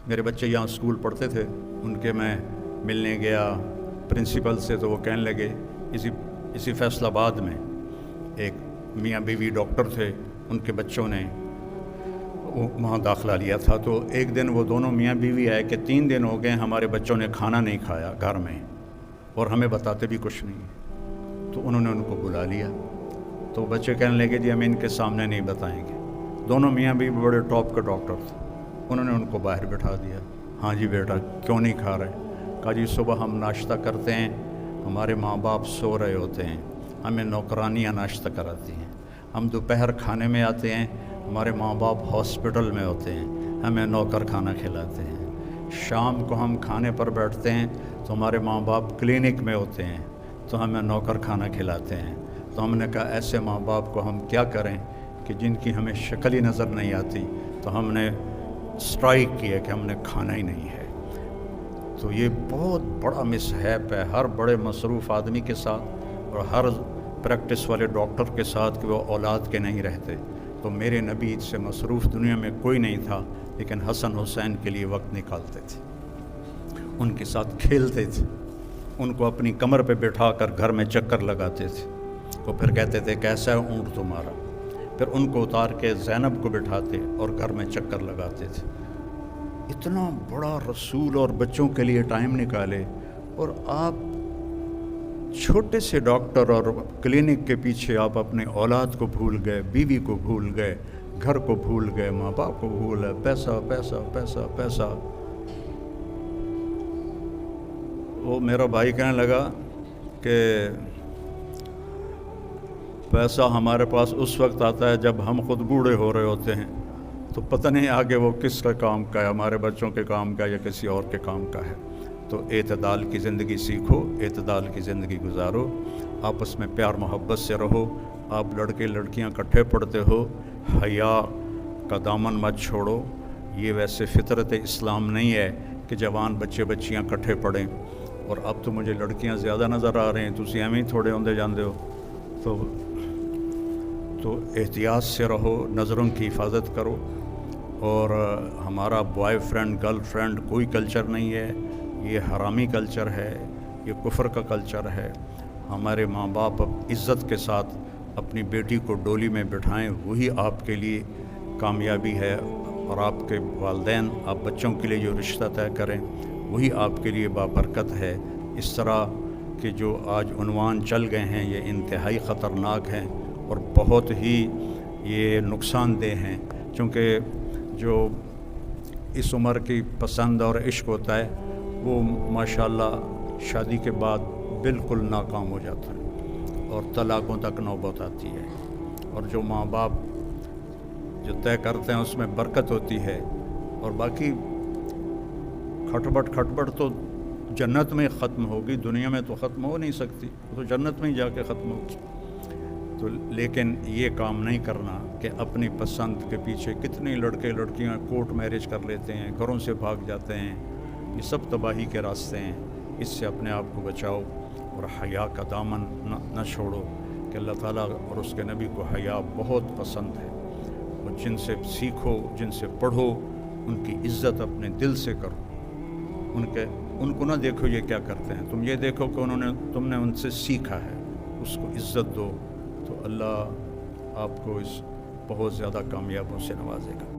میرے بچے یہاں اسکول پڑھتے تھے، ان کے میں ملنے گیا پرنسپل سے، تو وہ کہنے لگے اسی فیصل آباد میں ایک میاں بیوی ڈاکٹر تھے، ان کے بچوں نے وہاں داخلہ لیا تھا، تو ایک دن وہ دونوں میاں بیوی آئے کہ 3 دن ہو گئے ہمارے بچوں نے کھانا نہیں کھایا گھر میں، اور ہمیں بتاتے بھی کچھ نہیں۔ تو انہوں نے ان کو بلا لیا، تو بچے کہنے لگے جی ہم ان کے سامنے نہیں بتائیں گے۔ دونوں میاں بیوی بڑے ٹاپ کے ڈاکٹر تھے، انہوں نے ان کو باہر بٹھا دیا۔ ہاں جی بیٹا کیوں نہیں کھا رہے؟ کہا جی صبح ہم ناشتہ کرتے ہیں، ہمارے ماں باپ سو رہے ہوتے ہیں، ہمیں نوکرانیاں ناشتہ کراتی ہیں۔ ہم دوپہر کھانے میں آتے ہیں، ہمارے ماں باپ ہاسپٹل میں ہوتے ہیں، ہمیں نوکر کھانا کھلاتے ہیں۔ شام کو ہم کھانے پر بیٹھتے ہیں تو ہمارے ماں باپ کلینک میں ہوتے ہیں، تو ہمیں نوکر کھانا کھلاتے ہیں۔ تو ہم نے کہا ایسے ماں باپ کو ہم کیا کریں کہ جن کی ہمیں شکل ہی نظر نہیں آتی، تو ہم نے اسٹرائک کیا کہ ہم نے کھانا ہی نہیں ہے۔ تو یہ بہت بڑا مسہیپ ہے ہر بڑے مصروف آدمی کے ساتھ اور ہر پریکٹس والے ڈاکٹر کے ساتھ کہ وہ اولاد کے نہیں رہتے۔ تو میرے نبی سے مصروف دنیا میں کوئی نہیں تھا، لیکن حسن حسین کے لیے وقت نکالتے تھے، ان کے ساتھ کھیلتے تھے، ان کو اپنی کمر پہ بٹھا کر گھر میں چکر لگاتے تھے۔ وہ پھر کہتے تھے کیسا ہے اونٹ تمہارا؟ پھر ان کو اتار کے زینب کو بٹھاتے اور گھر میں چکر لگاتے تھے۔ اتنا بڑا رسول اور بچوں کے لیے ٹائم نکالے، اور آپ چھوٹے سے ڈاکٹر اور کلینک کے پیچھے آپ اپنے اولاد کو بھول گئے، بیوی کو بھول گئے، گھر کو بھول گئے، ماں باپ کو بھول گئے، پیسہ پیسہ پیسہ پیسہ۔ وہ میرا بھائی کہنے لگا کہ پیسہ ہمارے پاس اس وقت آتا ہے جب ہم خود بوڑھے ہو رہے ہوتے ہیں، تو پتہ نہیں آگے وہ کس کا کام کا ہے، ہمارے بچوں کے کام کا یا کسی اور کے کام کا ہے۔ تو اعتدال کی زندگی سیکھو، اعتدال کی زندگی گزارو، آپس میں پیار محبت سے رہو۔ آپ لڑکے لڑکیاں کٹھے پڑھتے ہو، حیا کا دامن مت چھوڑو۔ یہ ویسے فطرت اسلام نہیں ہے کہ جوان بچے بچیاں کٹھے پڑھیں، اور اب تو مجھے لڑکیاں زیادہ نظر آ رہے ہیں، تسی ایویں ہی تھوڑے ہوندے جاندے ہو۔ تو احتیاط سے رہو، نظروں کی حفاظت کرو۔ اور ہمارا بوائے فرینڈ گرل فرینڈ کوئی کلچر نہیں ہے، یہ حرامی کلچر ہے، یہ کفر کا کلچر ہے۔ ہمارے ماں باپ عزت کے ساتھ اپنی بیٹی کو ڈولی میں بٹھائیں، وہی آپ کے لیے کامیابی ہے، اور آپ کے والدین آپ بچوں کے لیے جو رشتہ طے کریں وہی آپ کے لیے بابرکت ہے۔ اس طرح کہ جو آج عنوان چل گئے ہیں یہ انتہائی خطرناک ہیں اور بہت ہی یہ نقصان دہ ہیں، چونکہ جو اس عمر کی پسند اور عشق ہوتا ہے وہ ماشاءاللہ شادی کے بعد بالکل ناکام ہو جاتا ہے اور طلاقوں تک نوبت آتی ہے۔ اور جو ماں باپ جو طے کرتے ہیں اس میں برکت ہوتی ہے، اور باقی کھٹبٹ تو جنت میں ختم ہوگی، دنیا میں تو ختم ہو نہیں سکتی، تو جنت میں ہی جا کے ختم ہوگی۔ تو لیکن یہ کام نہیں کرنا کہ اپنی پسند کے پیچھے کتنے لڑکے لڑکیاں کورٹ میرج کر لیتے ہیں، گھروں سے بھاگ جاتے ہیں، یہ سب تباہی کے راستے ہیں۔ اس سے اپنے آپ کو بچاؤ اور حیا کا دامن نہ چھوڑو، کہ اللہ تعالیٰ اور اس کے نبی کو حیا بہت پسند ہے، اور جن سے سیکھو، جن سے پڑھو، ان کی عزت اپنے دل سے کرو۔ ان کو نہ دیکھو یہ کیا کرتے ہیں، تم یہ دیکھو کہ تم نے ان سے سیکھا ہے، اس کو عزت دو، تو اللہ آپ کو اس بہت زیادہ کامیابیوں سے نوازے گا۔